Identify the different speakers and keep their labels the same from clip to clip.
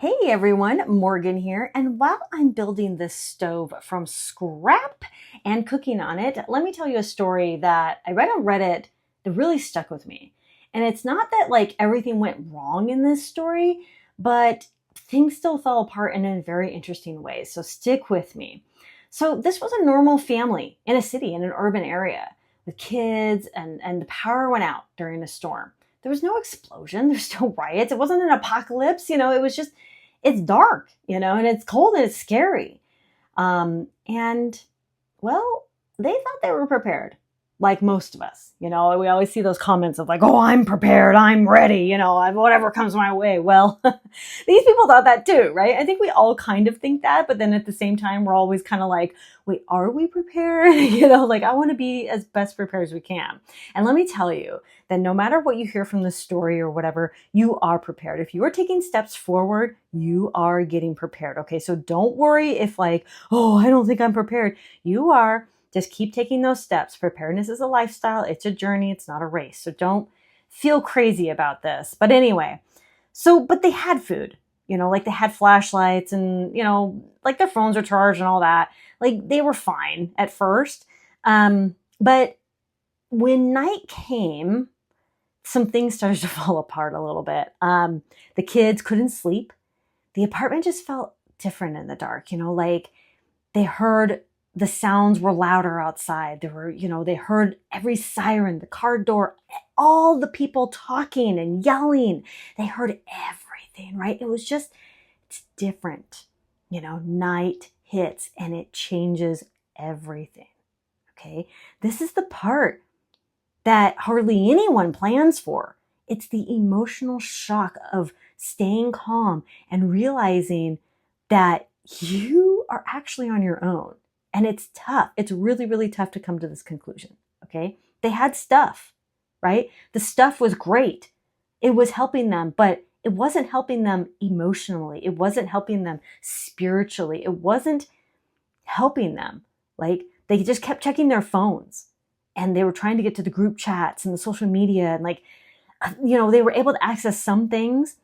Speaker 1: Hey everyone, Morgan here. And while I'm building this stove from scrap and cooking on it, let me tell you a story that I read on Reddit that really stuck with me. And it's not that like everything went wrong in this story, but things still fell apart in a very interesting way. So stick with me. So this was a normal family in a city, in an urban area with kids, and the power went out during a storm. There was no explosion. There's no riots. It wasn't an apocalypse. It was just it's dark, and it's cold and it's scary. And well, they thought they were prepared, like most of us. We always see those comments of like, oh, I'm prepared, I'm ready, whatever comes my way. Well, these people thought that too, right? I think we all kind of think that, but then at the same time, we're always kind of like, wait, are we prepared? Like I want to be as best prepared as we can. And let me tell you that no matter what you hear from the story or whatever, you are prepared. If you are taking steps forward, you are getting prepared. Okay. So don't worry if like, oh, I don't think I'm prepared. You are. Just keep taking those steps. Preparedness is a lifestyle. It's a journey. It's not a race. So don't feel crazy about this. But anyway, but they had food, like they had flashlights and, like their phones were charged and all that. Like they were fine at first. But when night came, some things started to fall apart a little bit. The kids couldn't sleep. The apartment just felt different in the dark, like they heard the sounds were louder outside. They heard every siren, the car door, all the people talking and yelling. They heard everything, right? It's different. Night hits and it changes everything. Okay. This is the part that hardly anyone plans for. It's the emotional shock of staying calm and realizing that you are actually on your own. And it's tough. It's really, really tough to come to this conclusion. Okay. They had stuff, right? The stuff was great. It was helping them, but it wasn't helping them emotionally. It wasn't helping them spiritually. It wasn't helping them. Like they just kept checking their phones and they were trying to get to the group chats and the social media and they were able to access some things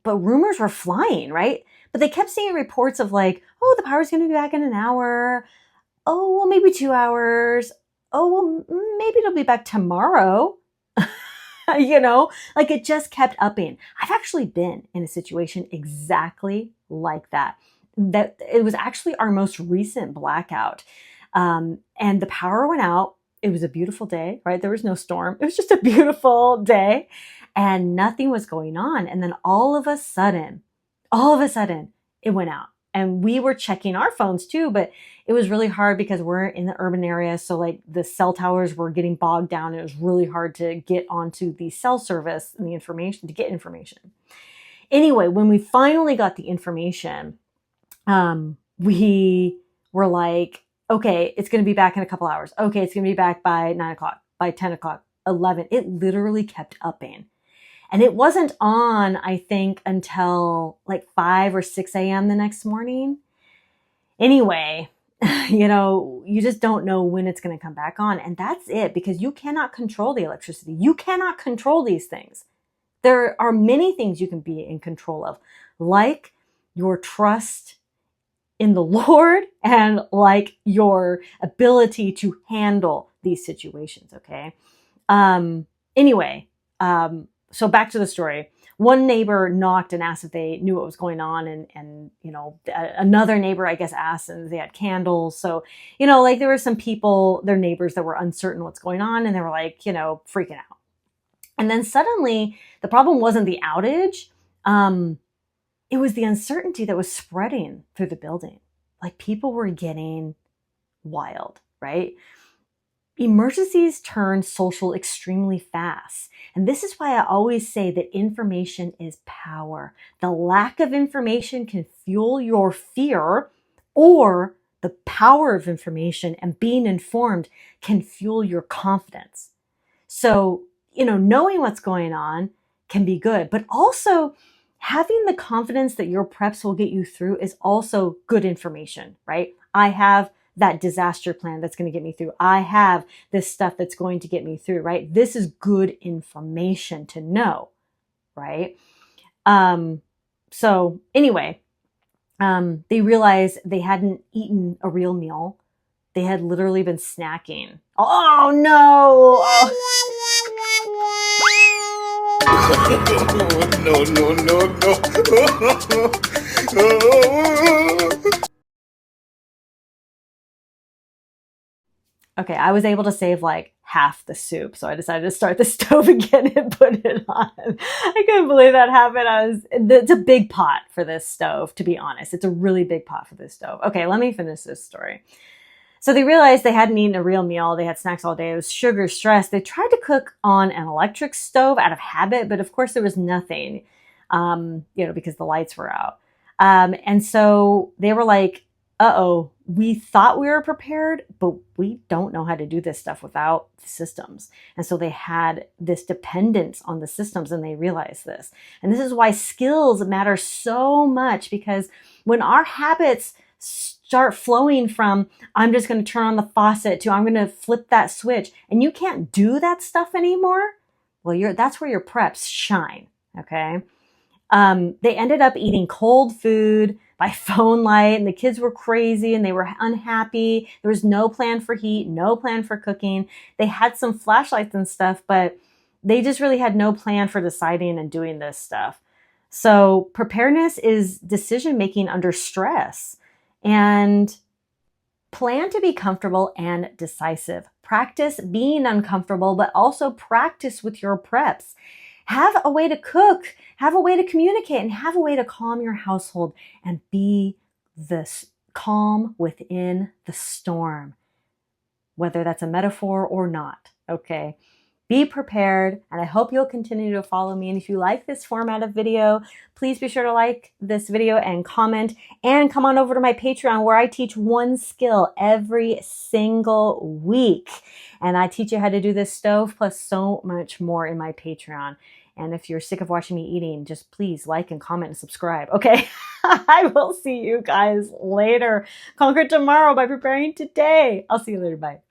Speaker 1: but rumors were flying, right? But they kept seeing reports of like, oh, the power's going to be back in an hour. Oh, well, maybe 2 hours. Oh, well, maybe it'll be back tomorrow. Like it just kept upping. I've actually been in a situation exactly like that. That it was actually our most recent blackout. And the power went out. It was a beautiful day, right? There was no storm. It was just a beautiful day and nothing was going on. And then all of a sudden, it went out. And we were checking our phones too, but it was really hard because we're in the urban area. So like the cell towers were getting bogged down. It was really hard to get onto the cell service and the information to get information. Anyway, when we finally got the information, we were like, okay, it's going to be back in a couple hours. Okay, it's going to be back by 9 o'clock, by 10 o'clock, 11. It literally kept upping. And it wasn't on, I think, until like 5 or 6 a.m. the next morning. Anyway, you just don't know when it's going to come back on. And that's it, because you cannot control the electricity. You cannot control these things. There are many things you can be in control of, like your trust in the Lord and like your ability to handle these situations. Okay. Anyway, so back to the story. One neighbor knocked and asked if they knew what was going on. And another neighbor, I guess, asked and they had candles. So, like there were some people, their neighbors that were uncertain what's going on. And they were like, freaking out. And then suddenly the problem wasn't the outage. It was the uncertainty that was spreading through the building. Like people were getting wild, right? Emergencies turn social extremely fast. And this is why I always say that information is power. The lack of information can fuel your fear, or the power of information and being informed can fuel your confidence. So, knowing what's going on can be good, but also having the confidence that your preps will get you through is also good information, right? I have that disaster plan that's going to get me through. I have this stuff that's going to get me through, right? This is good information to know, right? So anyway, they realized they hadn't eaten a real meal. They had literally been snacking. Oh no! Oh. No. Okay, I was able to save like half the soup, so I decided to start the stove again and put it on. I couldn't believe that happened. It's a big pot for this stove, to be honest. It's a really big pot for this stove. Okay, let me finish this story. So they realized they hadn't eaten a real meal. They had snacks all day. It was sugar, stress. They tried to cook on an electric stove out of habit, but of course there was nothing, because the lights were out. And so they were like, uh-oh, we thought we were prepared, but we don't know how to do this stuff without the systems. And so they had this dependence on the systems, and they realized this. And this is why skills matter so much, because when our habits start flowing from, I'm just going to turn on the faucet, to I'm going to flip that switch, and you can't do that stuff anymore, well, that's where your preps shine, okay? They ended up eating cold food by phone light, and the kids were crazy and they were unhappy. There was no plan for heat, no plan for cooking. They had some flashlights and stuff, but they just really had no plan for deciding and doing this stuff. So preparedness is decision-making under stress, and plan to be comfortable and decisive. Practice being uncomfortable, but also practice with your preps. Have a way to cook, have a way to communicate, and have a way to calm your household and be the calm within the storm, whether that's a metaphor or not, okay? Be prepared, and I hope you'll continue to follow me. And if you like this format of video, please be sure to like this video and comment, and come on over to my Patreon, where I teach one skill every single week. And I teach you how to do this stove plus so much more in my Patreon. And if you're sick of watching me eating, just please like and comment and subscribe, okay? I will see you guys later. Conquer tomorrow by preparing today. I'll see you later. Bye.